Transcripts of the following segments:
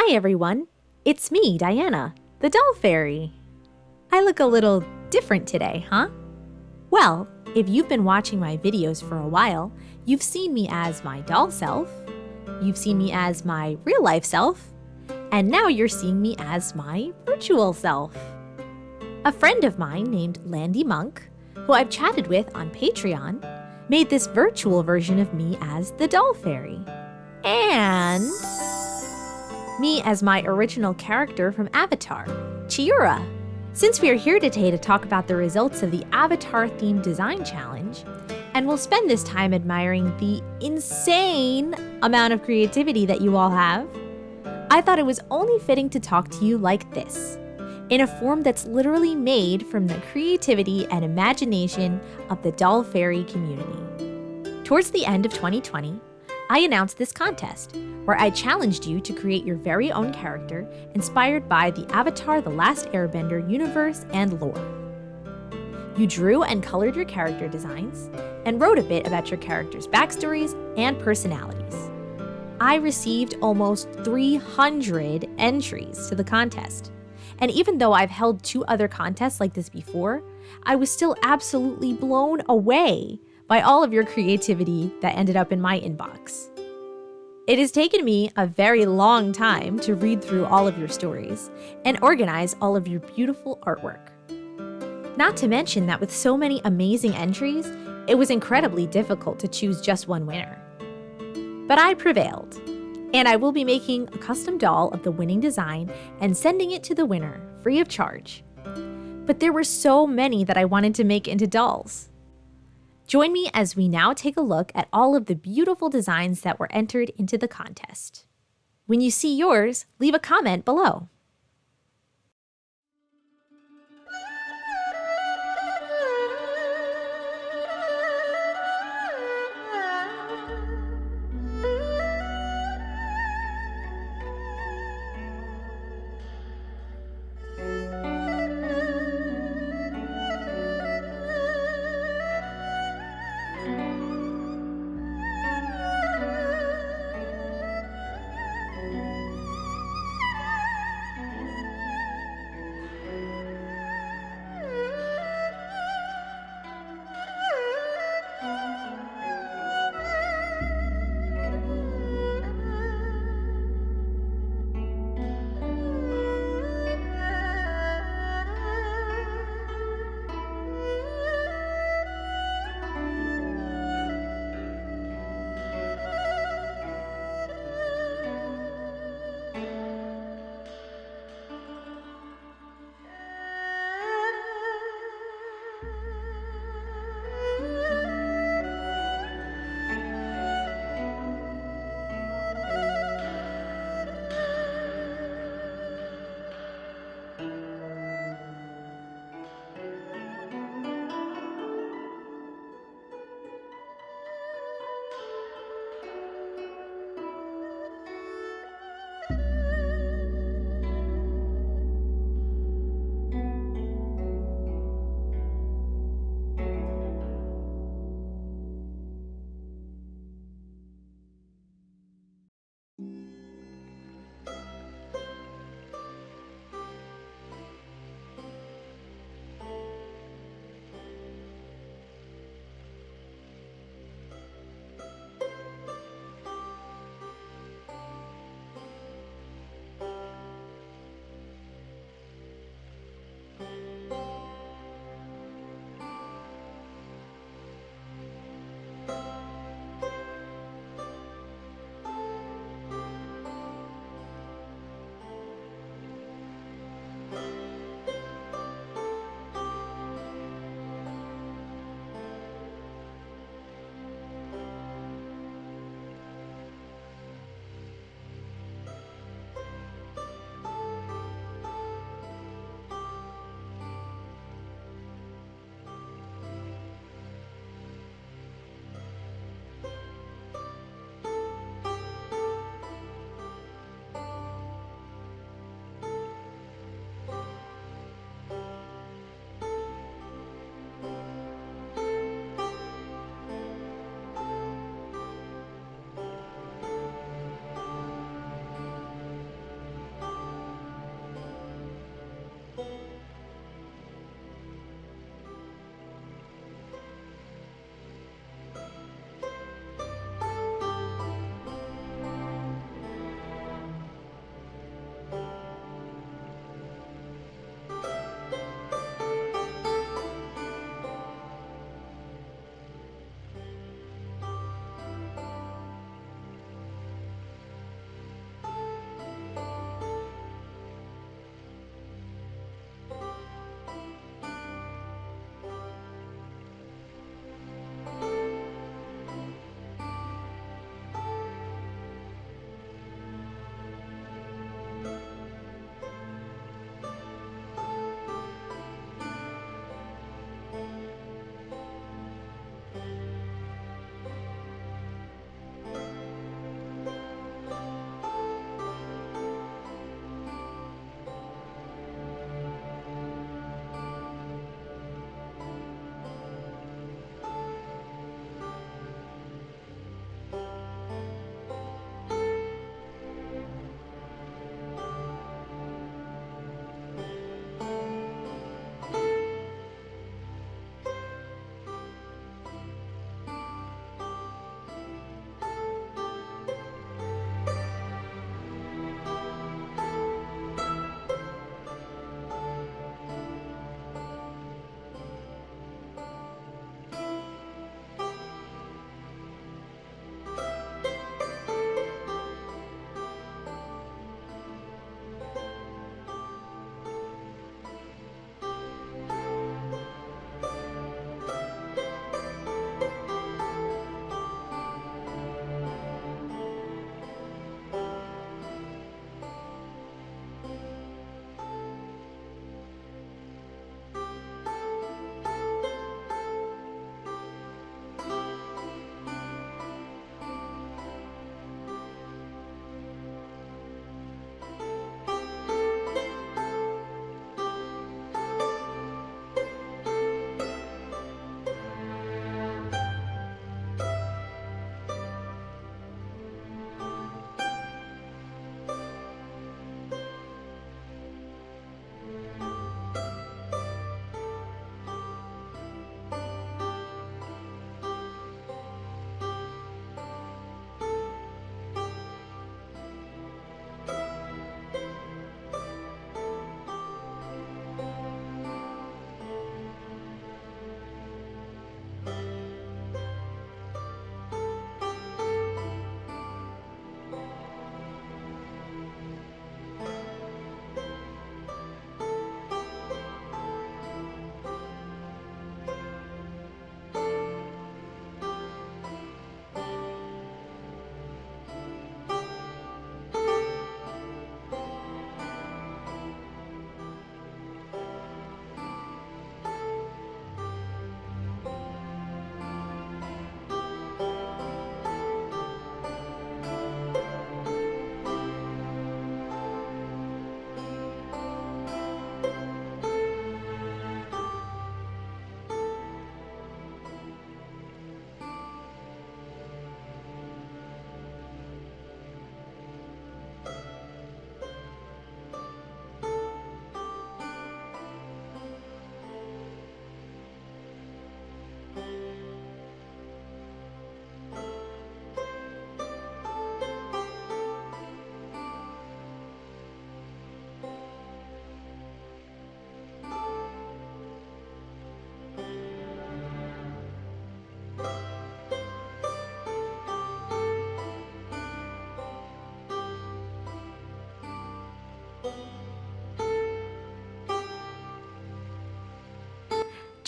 Hi everyone, it's me, Diana, the Doll Fairy. I look a little different today, huh? Well, if you've been watching my videos for a while, you've seen me as my doll self, you've seen me as my real life self, and now you're seeing me as my virtual self. A friend of mine named Landimonk, who I've chatted with on Patreon, made this virtual version of me as the Doll Fairy. And me as my original character from Avatar, Chiura. Since we are here today to talk about the results of the Avatar-themed design challenge, and we'll spend this time admiring the insane amount of creativity that you all have, I thought it was only fitting to talk to you like this, in a form that's literally made from the creativity and imagination of the Doll Fairy community. Towards the end of 2020, I announced this contest, where I challenged you to create your very own character inspired by the Avatar: The Last Airbender universe and lore. You drew and colored your character designs, and wrote a bit about your characters' backstories and personalities. I received almost 300 entries to the contest, and even though I've held 2 other contests like this before, I was still absolutely blown away by all of your creativity that ended up in my inbox. It has taken me a very long time to read through all of your stories and organize all of your beautiful artwork. Not to mention that with so many amazing entries, it was incredibly difficult to choose just one winner. But I prevailed, and I will be making a custom doll of the winning design and sending it to the winner free of charge. But there were so many that I wanted to make into dolls. Join me as we now take a look at all of the beautiful designs that were entered into the contest. When you see yours, leave a comment below.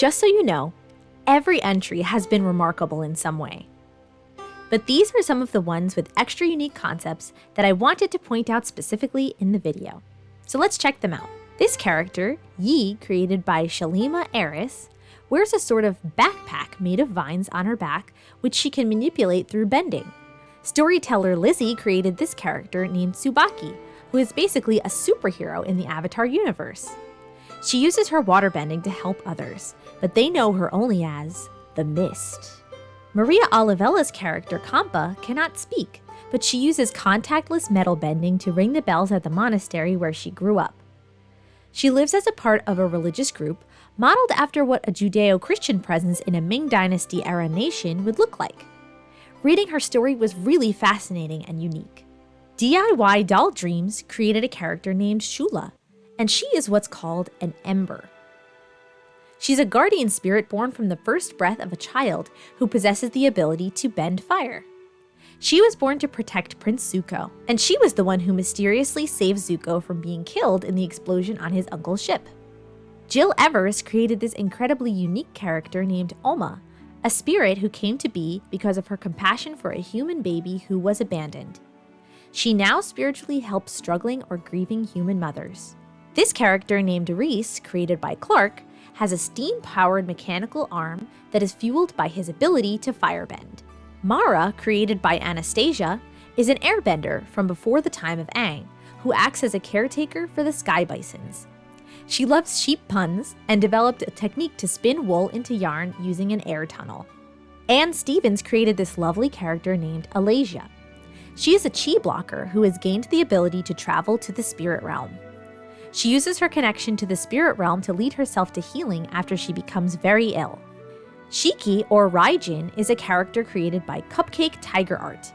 Just so you know, every entry has been remarkable in some way. But these are some of the ones with extra unique concepts that I wanted to point out specifically in the video. So let's check them out. This character, Yi, created by Shalima Eris, wears a sort of backpack made of vines on her back, which she can manipulate through bending. Storyteller Lizzie created this character named Tsubaki, who is basically a superhero in the Avatar universe. She uses her waterbending to help others, but they know her only as the Mist. Maria Olivella's character, Kampa, cannot speak, but she uses contactless metal bending to ring the bells at the monastery where she grew up. She lives as a part of a religious group modeled after what a Judeo-Christian presence in a Ming Dynasty-era nation would look like. Reading her story was really fascinating and unique. DIY Doll Dreams created a character named Shula, and she is what's called an Ember. She's a guardian spirit born from the first breath of a child who possesses the ability to bend fire. She was born to protect Prince Zuko, and she was the one who mysteriously saved Zuko from being killed in the explosion on his uncle's ship. Jill Evers created this incredibly unique character named Oma, a spirit who came to be because of her compassion for a human baby who was abandoned. She now spiritually helps struggling or grieving human mothers. This character named Reese, created by Clark, has a steam-powered mechanical arm that is fueled by his ability to firebend. Mara, created by Anastasia, is an airbender from before the time of Aang, who acts as a caretaker for the sky bisons. She loves sheep puns and developed a technique to spin wool into yarn using an air tunnel. Anne Stevens created this lovely character named Alasia. She is a chi blocker who has gained the ability to travel to the spirit realm. She uses her connection to the spirit realm to lead herself to healing after she becomes very ill. Shiki, or Raijin, is a character created by Cupcake Tiger Art.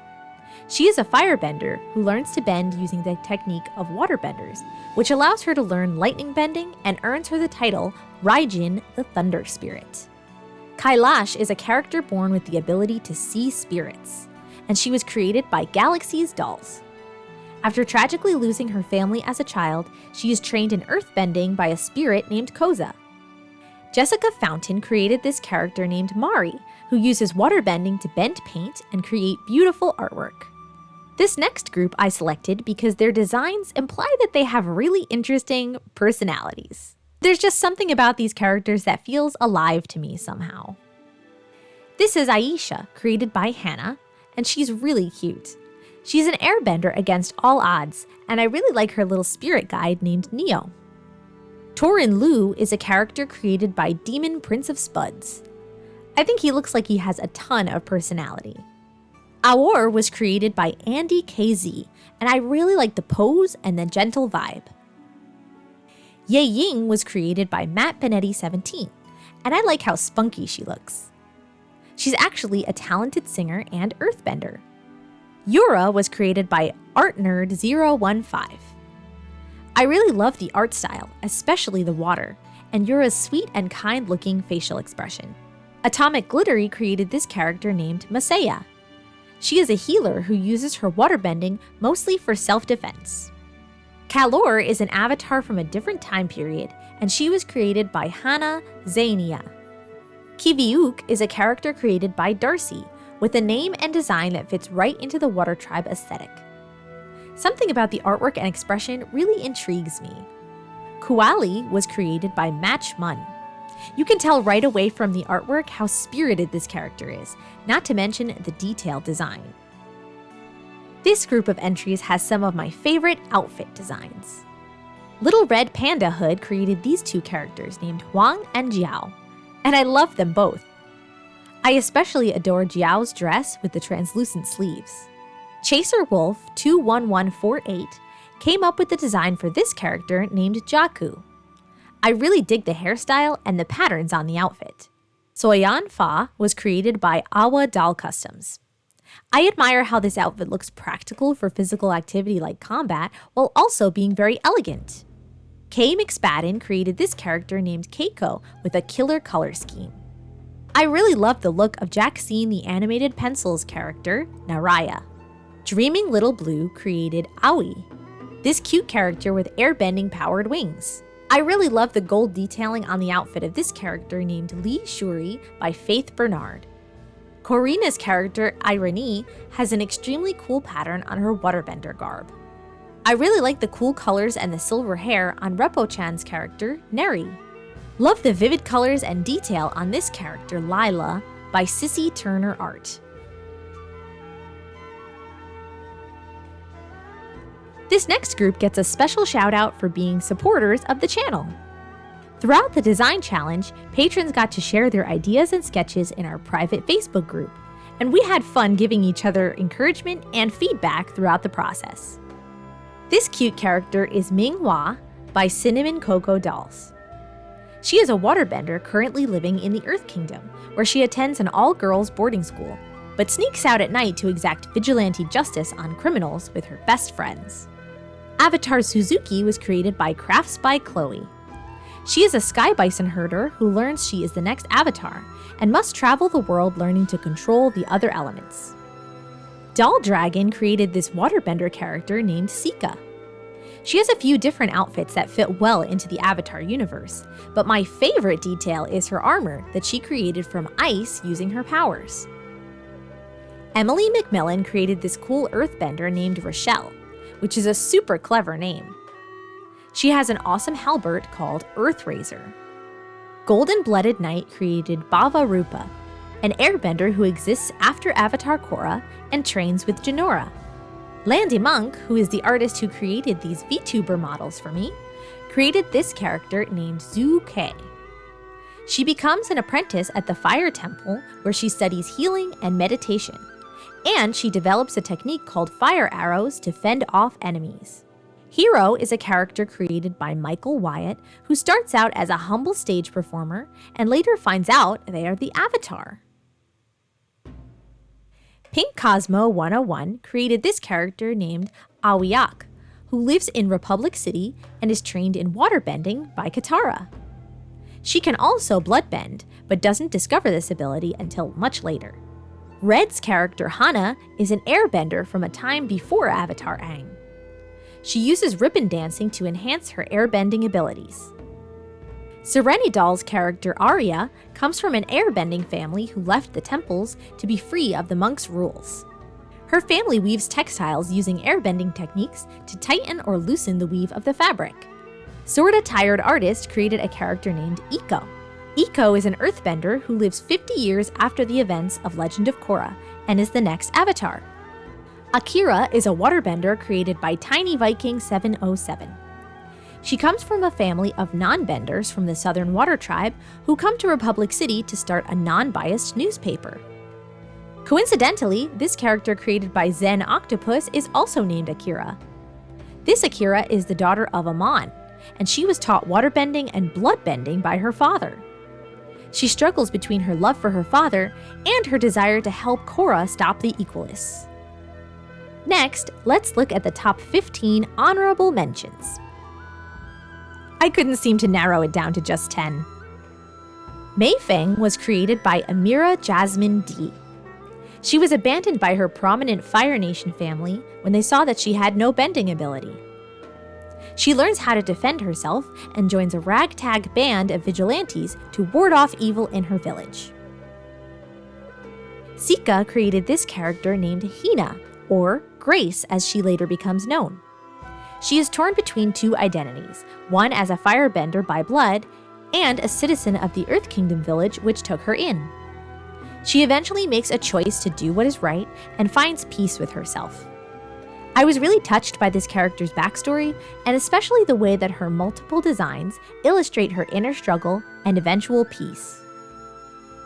She is a firebender who learns to bend using the technique of waterbenders, which allows her to learn lightning bending and earns her the title Raijin the Thunder Spirit. Kailash is a character born with the ability to see spirits, and she was created by Galaxy's Dolls. After tragically losing her family as a child, she is trained in earthbending by a spirit named Koza. Jessica Fountain created this character named Mari, who uses waterbending to bend paint and create beautiful artwork. This next group I selected because their designs imply that they have really interesting personalities. There's just something about these characters that feels alive to me somehow. This is Aisha, created by Hannah, and she's really cute. She's an airbender against all odds, and I really like her little spirit guide named Neo. Torin Lu is a character created by Demon Prince of Spuds. I think he looks like he has a ton of personality. Aor was created by Andy KZ, and I really like the pose and the gentle vibe. Ye Ying was created by Matt Benetti17, and I like how spunky she looks. She's actually a talented singer and earthbender. Yura was created by ArtNerd015. I really love the art style, especially the water, and Yura's sweet and kind-looking facial expression. Atomic Glittery created this character named Masaya. She is a healer who uses her waterbending mostly for self-defense. Kalor is an avatar from a different time period, and she was created by Hana Zainia. Kiviuk is a character created by Darcy, with a name and design that fits right into the water tribe aesthetic. Something about the artwork and expression really intrigues me. Kuali was created by Match Mun. You can tell right away from the artwork how spirited this character is, not to mention the detailed design. This group of entries has some of my favorite outfit designs. Little Red Panda Hood created these two characters named Huang and Jiao, and I love them both. I especially adore Jiao's dress with the translucent sleeves. Chaser Wolf 21148 came up with the design for this character named Jaku. I really dig the hairstyle and the patterns on the outfit. Soyan Fa was created by Awa Doll Customs. I admire how this outfit looks practical for physical activity like combat while also being very elegant. Kay McSpadden created this character named Keiko with a killer color scheme. I really love the look of Jackson the Animated Pencils character, Naraya. Dreaming Little Blue created Aoi, this cute character with airbending powered wings. I really love the gold detailing on the outfit of this character named Lee Shuri by Faith Bernard. Korina's character, Irene, has an extremely cool pattern on her waterbender garb. I really like the cool colors and the silver hair on Repo-chan's character, Neri. Love the vivid colors and detail on this character, Lila, by Sissy Turner Art. This next group gets a special shout out for being supporters of the channel. Throughout the design challenge, patrons got to share their ideas and sketches in our private Facebook group, and we had fun giving each other encouragement and feedback throughout the process. This cute character is Ming Hua by Cinnamon Cocoa Dolls. She is a waterbender currently living in the Earth Kingdom, where she attends an all-girls boarding school, but sneaks out at night to exact vigilante justice on criminals with her best friends. Avatar Suzuki was created by Crafts by Chloe. She is a sky bison herder who learns she is the next avatar and must travel the world learning to control the other elements. Doll Dragon created this waterbender character named Sika. She has a few different outfits that fit well into the Avatar universe, but my favorite detail is her armor that she created from ice using her powers. Emily McMillan created this cool earthbender named Rochelle, which is a super clever name. She has an awesome halberd called Earthrazor. Golden Blooded Knight created Bava Rupa, an airbender who exists after Avatar Korra and trains with Jinora. Landimonk, who is the artist who created these Vtuber models for me, created this character named Zhu Ke. She becomes an apprentice at the Fire Temple where she studies healing and meditation, and she develops a technique called fire arrows to fend off enemies. Hero is a character created by Michael Wyatt, who starts out as a humble stage performer and later finds out they are the Avatar. Pink Cosmo 101 created this character named Awiyak, who lives in Republic City and is trained in waterbending by Katara. She can also bloodbend, but doesn't discover this ability until much later. Red's character Hana is an airbender from a time before Avatar Aang. She uses ribbon dancing to enhance her airbending abilities. Serenidol's character Arya comes from an airbending family who left the temples to be free of the monks' rules. Her family weaves textiles using airbending techniques to tighten or loosen the weave of the fabric. Sorta Tired Artist created a character named Iko. Iko is an earthbender who lives 50 years after the events of Legend of Korra and is the next Avatar. Akira is a waterbender created by Tiny Viking 707. She comes from a family of non-benders from the Southern Water Tribe who come to Republic City to start a non-biased newspaper. Coincidentally, this character created by Zen Octopus is also named Akira. This Akira is the daughter of Amon, and she was taught waterbending and bloodbending by her father. She struggles between her love for her father and her desire to help Korra stop the Equalists. Next, let's look at the top 15 honorable mentions. I couldn't seem to narrow it down to just 10. Mei Feng was created by Amira Jasmine D. She was abandoned by her prominent Fire Nation family when they saw that she had no bending ability. She learns how to defend herself and joins a ragtag band of vigilantes to ward off evil in her village. Sika created this character named Hina, or Grace as she later becomes known. She is torn between two identities, one as a firebender by blood, and a citizen of the Earth Kingdom village which took her in. She eventually makes a choice to do what is right and finds peace with herself. I was really touched by this character's backstory, and especially the way that her multiple designs illustrate her inner struggle and eventual peace.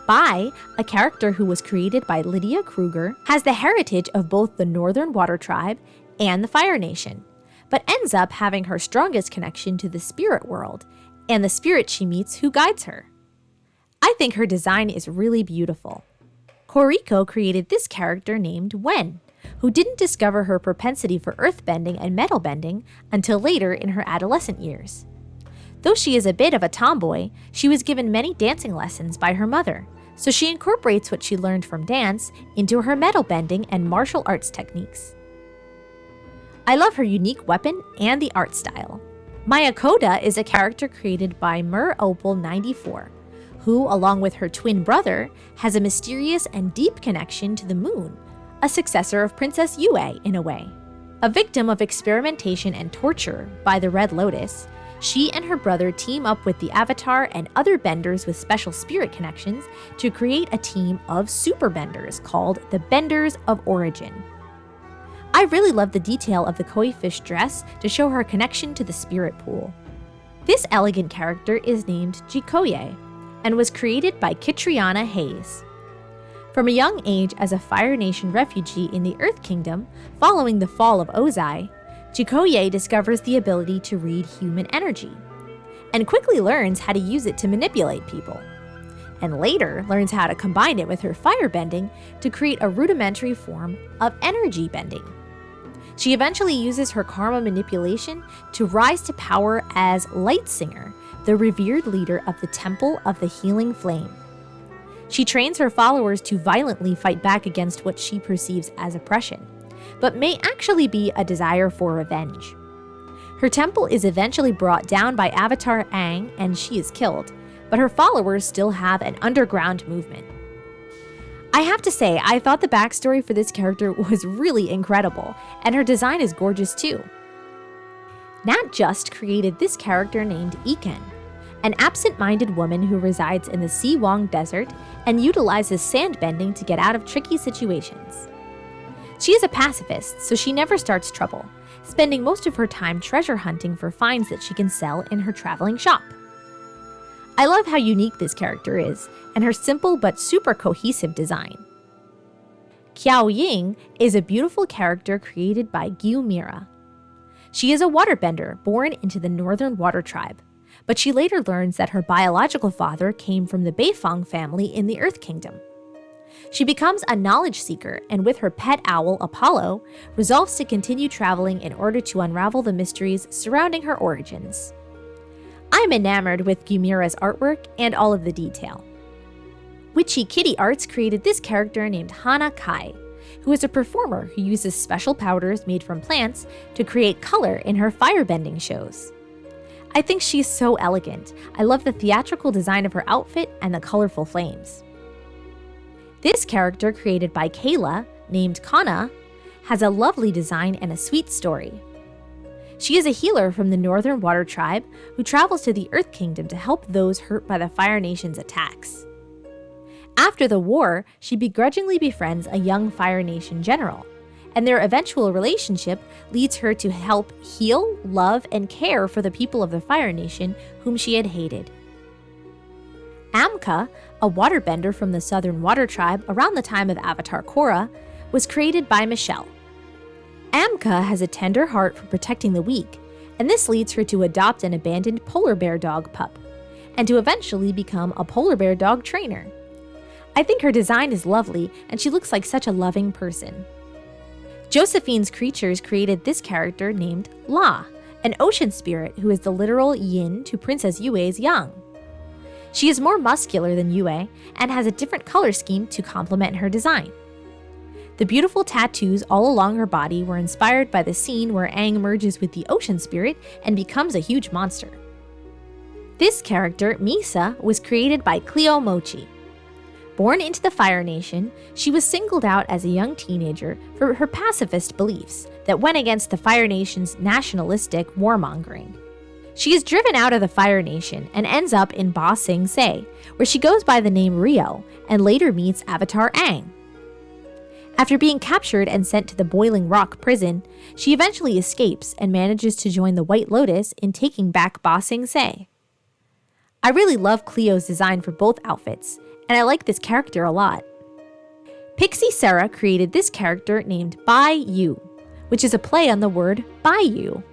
Bai, a character who was created by Lydia Kruger, has the heritage of both the Northern Water Tribe and the Fire Nation, but ends up having her strongest connection to the spirit world and the spirit she meets who guides her. I think her design is really beautiful. Koriko created this character named Wen, who didn't discover her propensity for earthbending and metalbending until later in her adolescent years. Though she is a bit of a tomboy, she was given many dancing lessons by her mother, so she incorporates what she learned from dance into her metalbending and martial arts techniques. I love her unique weapon and the art style. Maya Koda is a character created by Opal94, who, along with her twin brother, has a mysterious and deep connection to the moon, a successor of Princess Yue in a way. A victim of experimentation and torture by the Red Lotus, she and her brother team up with the Avatar and other benders with special spirit connections to create a team of super benders called the Benders of Origin. I really love the detail of the koi fish dress to show her connection to the spirit pool. This elegant character is named Jikoye and was created by Kitriana Hayes. From a young age as a Fire Nation refugee in the Earth Kingdom following the fall of Ozai, Jikoye discovers the ability to read human energy, and quickly learns how to use it to manipulate people, and later learns how to combine it with her firebending to create a rudimentary form of energy bending. She eventually uses her karma manipulation to rise to power as Singer, the revered leader of the Temple of the Healing Flame. She trains her followers to violently fight back against what she perceives as oppression, but may actually be a desire for revenge. Her temple is eventually brought down by Avatar Aang and she is killed, but her followers still have an underground movement. I have to say, I thought the backstory for this character was really incredible, and her design is gorgeous too. Nat Just created this character named Iken, an absent-minded woman who resides in the Siwang Desert and utilizes sandbending to get out of tricky situations. She is a pacifist, so she never starts trouble, spending most of her time treasure hunting for finds that she can sell in her traveling shop. I love how unique this character is, and her simple but super cohesive design. Qiao Ying is a beautiful character created by Gyu Mira. She is a waterbender born into the Northern Water Tribe, but she later learns that her biological father came from the Beifong family in the Earth Kingdom. She becomes a knowledge seeker and with her pet owl, Apollo, resolves to continue traveling in order to unravel the mysteries surrounding her origins. I'm enamored with Gumira's artwork and all of the detail. Witchy Kitty Arts created this character named Hana Kai, who is a performer who uses special powders made from plants to create color in her firebending shows. I think she's so elegant. I love the theatrical design of her outfit and the colorful flames. This character, created by Kayla, named Kana, has a lovely design and a sweet story. She is a healer from the Northern Water Tribe who travels to the Earth Kingdom to help those hurt by the Fire Nation's attacks. After the war, she begrudgingly befriends a young Fire Nation general, and their eventual relationship leads her to help heal, love, and care for the people of the Fire Nation whom she had hated. Amka, a waterbender from the Southern Water Tribe around the time of Avatar Korra, was created by Michelle. Amka has a tender heart for protecting the weak, and this leads her to adopt an abandoned polar bear dog pup, and to eventually become a polar bear dog trainer. I think her design is lovely, and she looks like such a loving person. Josephine's Creatures created this character named La, an ocean spirit who is the literal yin to Princess Yue's yang. She is more muscular than Yue and has a different color scheme to complement her design. The beautiful tattoos all along her body were inspired by the scene where Aang merges with the ocean spirit and becomes a huge monster. This character, Misa, was created by Cleo Mochi. Born into the Fire Nation, she was singled out as a young teenager for her pacifist beliefs that went against the Fire Nation's nationalistic warmongering. She is driven out of the Fire Nation and ends up in Ba Sing Se, where she goes by the name Rio and later meets Avatar Aang. After being captured and sent to the Boiling Rock prison, she eventually escapes and manages to join the White Lotus in taking back Ba Sing Se. I really love Cleo's design for both outfits, and I like this character a lot. Pixie Sarah created this character named Bai Yu, which is a play on the word bayou.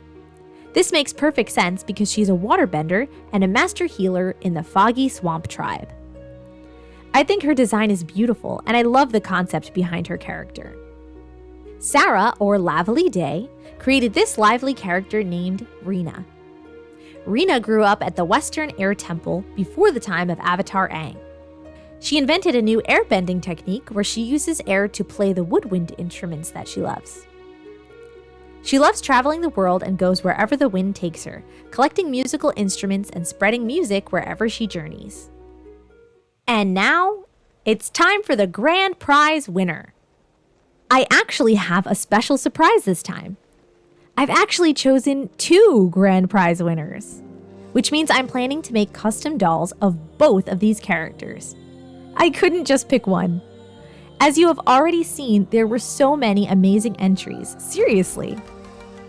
This makes perfect sense because she's a waterbender and a master healer in the Foggy Swamp tribe. I think her design is beautiful, and I love the concept behind her character. Sarah, or Lavely Day, created this lively character named Rena. Rena grew up at the Western Air Temple before the time of Avatar Aang. She invented a new airbending technique where she uses air to play the woodwind instruments that she loves. She loves traveling the world and goes wherever the wind takes her, collecting musical instruments and spreading music wherever she journeys. And now, it's time for the grand prize winner. I actually have a special surprise this time. I've actually chosen 2 grand prize winners, which means I'm planning to make custom dolls of both of these characters. I couldn't just pick one. As you have already seen, there were so many amazing entries, seriously.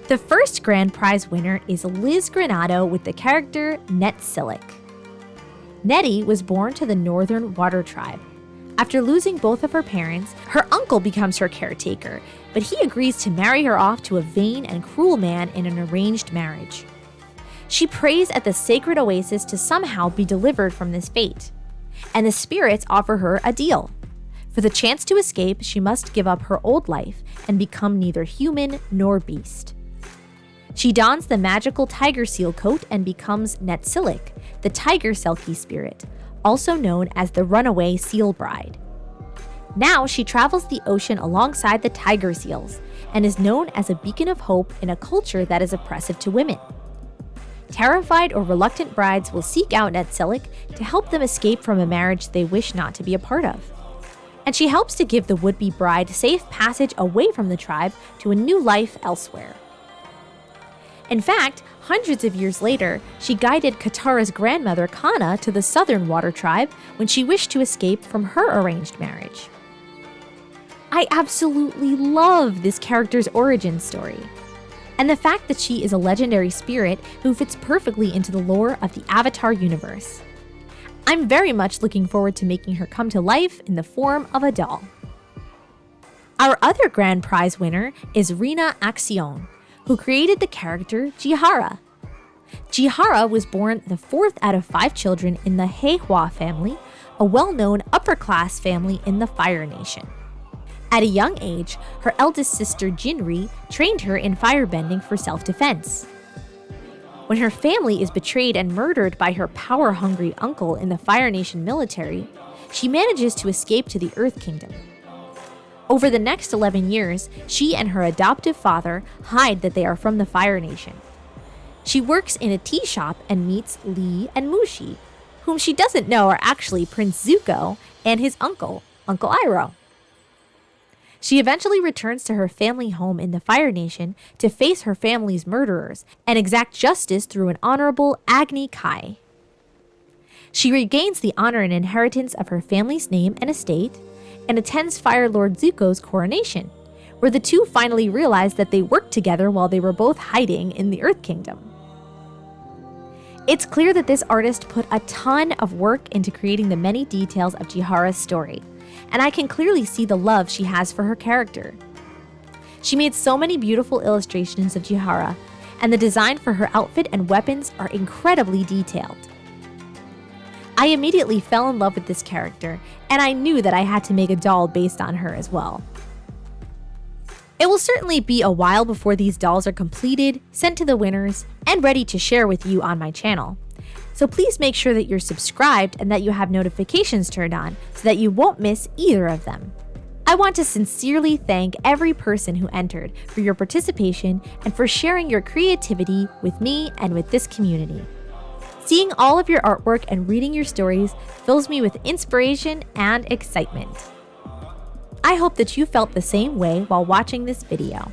The first grand prize winner is Liz Granado with the character Netsilik. Nettie was born to the Northern Water Tribe. After losing both of her parents, her uncle becomes her caretaker, but he agrees to marry her off to a vain and cruel man in an arranged marriage. She prays at the sacred oasis to somehow be delivered from this fate, and the spirits offer her a deal. For the chance to escape, she must give up her old life and become neither human nor beast. She dons the magical tiger seal coat and becomes Netsilik, the tiger selkie spirit, also known as the runaway seal bride. Now she travels the ocean alongside the tiger seals and is known as a beacon of hope in a culture that is oppressive to women. Terrified or reluctant brides will seek out Netsilik to help them escape from a marriage they wish not to be a part of. And she helps to give the would-be bride safe passage away from the tribe to a new life elsewhere. In fact, hundreds of years later, she guided Katara's grandmother Kana to the Southern Water Tribe when she wished to escape from her arranged marriage. I absolutely love this character's origin story, and the fact that she is a legendary spirit who fits perfectly into the lore of the Avatar universe. I'm very much looking forward to making her come to life in the form of a doll. Our other grand prize winner is Rina Accion, who created the character Jihara. Jihara was born the 4th out of 5 children in the Heihua family, a well-known upper-class family in the Fire Nation. At a young age, her eldest sister Jinri trained her in firebending for self-defense. When her family is betrayed and murdered by her power-hungry uncle in the Fire Nation military, she manages to escape to the Earth Kingdom. Over the next 11 years, she and her adoptive father hide that they are from the Fire Nation. She works in a tea shop and meets Lee and Mushi, whom she doesn't know are actually Prince Zuko and his uncle, Uncle Iroh. She eventually returns to her family home in the Fire Nation to face her family's murderers and exact justice through an honorable Agni Kai. She regains the honor and inheritance of her family's name and estate, and attends Fire Lord Zuko's coronation, where the two finally realize that they worked together while they were both hiding in the Earth Kingdom. It's clear that this artist put a ton of work into creating the many details of Jihara's story, and I can clearly see the love she has for her character. She made so many beautiful illustrations of Jihara, and the design for her outfit and weapons are incredibly detailed. I immediately fell in love with this character, and I knew that I had to make a doll based on her as well. It will certainly be a while before these dolls are completed, sent to the winners, and ready to share with you on my channel. So please make sure that you're subscribed and that you have notifications turned on so that you won't miss either of them. I want to sincerely thank every person who entered for your participation and for sharing your creativity with me and with this community. Seeing all of your artwork and reading your stories fills me with inspiration and excitement. I hope that you felt the same way while watching this video.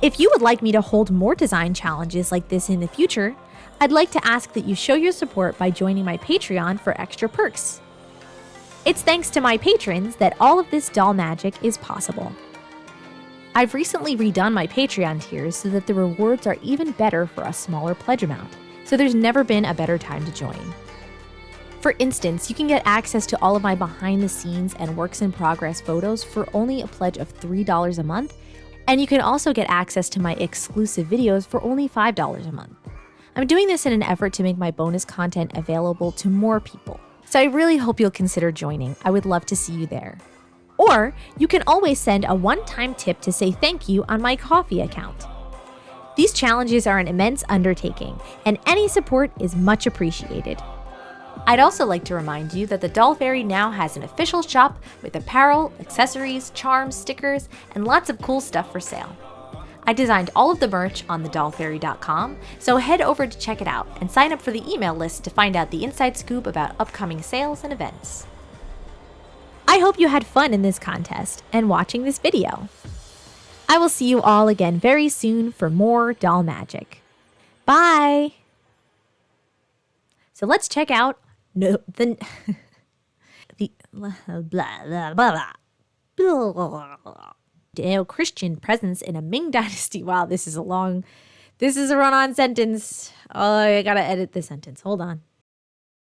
If you would like me to hold more design challenges like this in the future, I'd like to ask that you show your support by joining my Patreon for extra perks. It's thanks to my patrons that all of this doll magic is possible. I've recently redone my Patreon tiers so that the rewards are even better for a smaller pledge amount, so there's never been a better time to join. For instance, you can get access to all of my behind the scenes and works in progress photos for only a pledge of $3 a month, and you can also get access to my exclusive videos for only $5 a month. I'm doing this in an effort to make my bonus content available to more people, so I really hope you'll consider joining. I would love to see you there. Or you can always send a one-time tip to say thank you on my Ko-fi account. These challenges are an immense undertaking, and any support is much appreciated. I'd also like to remind you that the Doll Fairy now has an official shop with apparel, accessories, charms, stickers, and lots of cool stuff for sale. I designed all of the merch on thedollfairy.com, so head over to check it out and sign up for the email list to find out the inside scoop about upcoming sales and events. I hope you had fun in this contest and watching this video. I will see you all again very soon for more doll magic. Bye! So let's check out the blah, blah, blah, blah. Christian presence in a Ming dynasty. Wow, this is a run-on sentence. Oh, I gotta edit the sentence. Hold on.